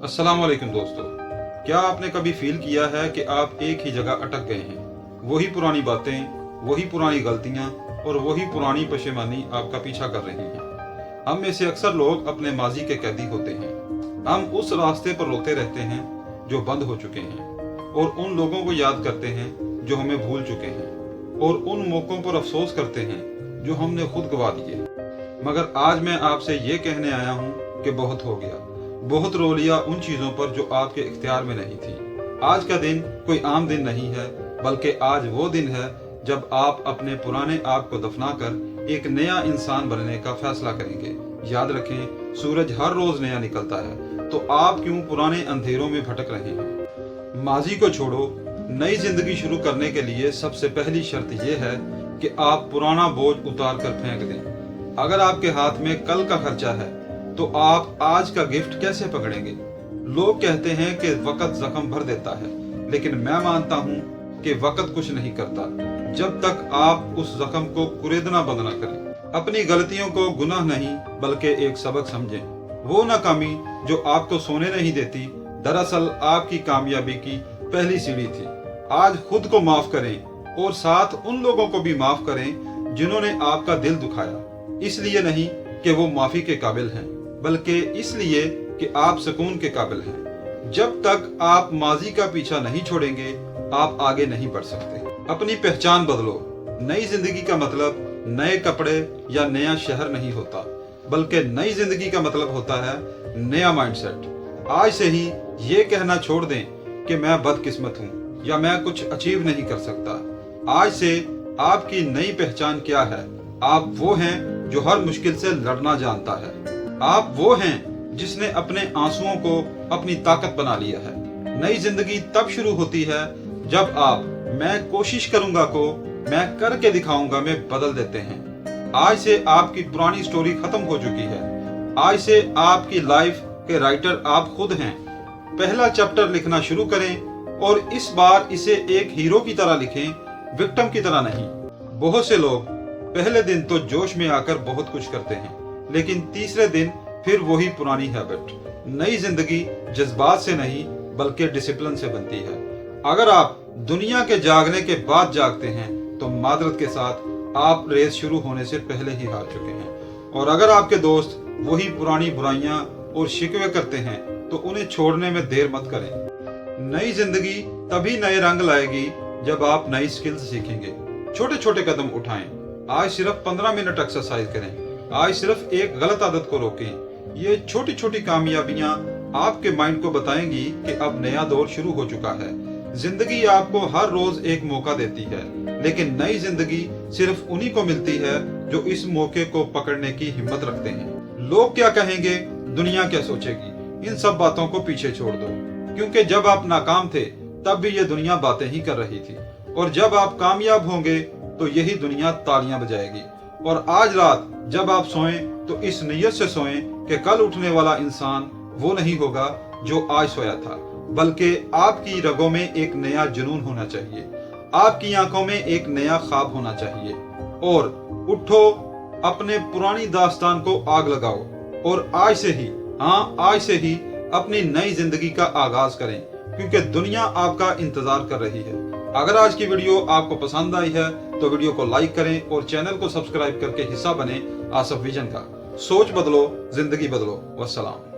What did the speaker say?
अस्सलाम वालेकुम दोस्तों, क्या आपने कभी फील किया है कि आप एक ही जगह अटक गए हैं? वही पुरानी बातें, वही पुरानी गलतियां और वही पुरानी पशेमानी आपका पीछा कर रही हैं। हम में से अक्सर लोग अपने माजी के कैदी होते हैं। हम उस रास्ते पर रोते रहते हैं जो बंद हो चुके हैं और उन लोगों को याद करते हैं जो हमें भूल चुके हैं और उन मौकों पर अफसोस करते हैं जो हमने खुद गवा दिए। मगर आज मैं आपसे ये कहने आया हूँ कि बहुत हो गया, बहुत रो लिया उन चीजों पर जो आपके इख्तियार में नहीं थी। आज का दिन कोई आम दिन नहीं है, बल्कि आज वो दिन है जब आप अपने पुराने आप को दफनाकर एक नया इंसान बनने का फैसला करेंगे। याद रखें, सूरज हर रोज नया निकलता है, तो आप क्यों पुराने अंधेरों में भटक रहे हैं? माजी को छोड़ो, नई जिंदगी शुरू करने के लिए सबसे पहली शर्त यह है कि आप पुराना बोझ उतार कर फेंक दें। अगर आपके हाथ में कल का खर्चा है तो आप आज का गिफ्ट कैसे पकड़ेंगे? लोग कहते हैं कि वक्त जख्म भर देता है, लेकिन मैं मानता हूँ कि वक्त कुछ नहीं करता जब तक आप उस जख्म को कुरेदना बंद न करें। अपनी गलतियों को गुनाह नहीं बल्कि एक सबक समझें। वो नाकामी जो आपको सोने नहीं देती, दरअसल आपकी कामयाबी की पहली सीढ़ी थी। आज खुद को माफ करें और साथ उन लोगों को भी माफ करें जिन्होंने आपका दिल दुखाया। इसलिए नहीं कि वो माफी के काबिल हैं, बल्कि इसलिए कि आप सुकून के काबिल हैं। जब तक आप माजी का पीछा नहीं छोड़ेंगे, आप आगे नहीं बढ़ सकते। अपनी पहचान बदलो। नई जिंदगी का मतलब नए कपड़े या नया शहर नहीं होता, बल्कि नई जिंदगी का मतलब होता है नया माइंडसेट। आज से ही ये कहना छोड़ दें कि मैं बदकिस्मत हूँ या मैं कुछ अचीव नहीं कर सकता। आज से आपकी नई पहचान क्या है? आप वो हैं जो हर मुश्किल से लड़ना जानता है। आप वो हैं जिसने अपने आंसुओं को अपनी ताकत बना लिया है। नई जिंदगी तब शुरू होती है जब आप मैं कोशिश करूंगा को मैं करके दिखाऊंगा में बदल देते हैं। आज से आपकी पुरानी स्टोरी खत्म हो चुकी है। आज से आपकी लाइफ के राइटर आप खुद हैं। पहला चैप्टर लिखना शुरू करें और इस बार इसे एक हीरो की तरह लिखें, विक्टिम की तरह नहीं। बहुत से लोग पहले दिन तो जोश में आकर बहुत कुछ करते हैं, लेकिन तीसरे दिन फिर वही पुरानी हैबिट। नई जिंदगी जज्बात से नहीं बल्कि डिसिप्लिन से बनती है। अगर आप दुनिया के जागने के बाद जागते हैं तो मादरत के साथ आप रेस शुरू होने से पहले ही हार चुके हैं। और अगर आपके दोस्त वही पुरानी बुराइयां और शिकवे करते हैं तो उन्हें छोड़ने में देर मत करें। नई जिंदगी तभी नए रंग लाएगी जब आप नई स्किल्स सीखेंगे। छोटे छोटे कदम उठाएं। आज सिर्फ 15 मिनट एक्सरसाइज करें। आज सिर्फ एक गलत आदत को रोकें। ये छोटी छोटी कामयाबियां आपके माइंड को बताएंगी कि अब नया दौर शुरू हो चुका है। जिंदगी आपको हर रोज एक मौका देती है, लेकिन नई जिंदगी सिर्फ उन्हीं को मिलती है जो इस मौके को पकड़ने की हिम्मत रखते हैं। लोग क्या कहेंगे, दुनिया क्या सोचेगी, इन सब बातों को पीछे छोड़ दो, क्योंकि जब आप नाकाम थे तब भी ये दुनिया बातें ही कर रही थी, और जब आप कामयाब होंगे तो यही दुनिया तालियां बजाएगी। और आज रात जब आप सोएं तो इस नीयत से सोएं कि कल उठने वाला इंसान वो नहीं होगा जो आज सोया था, बल्कि आपकी रगों में एक नया जुनून होना चाहिए, आपकी आंखों में एक नया ख्वाब होना चाहिए। और उठो, अपने पुरानी दास्तान को आग लगाओ और आज से ही, हाँ आज से ही अपनी नई जिंदगी का आगाज करें, क्योंकि दुनिया आपका इंतजार कर रही है। अगर आज की वीडियो आपको पसंद आई है तो वीडियो को लाइक करें और चैनल को सब्सक्राइब करके हिस्सा बने आसफ विजन का। सोच बदलो, जिंदगी बदलो। वस्सलाम।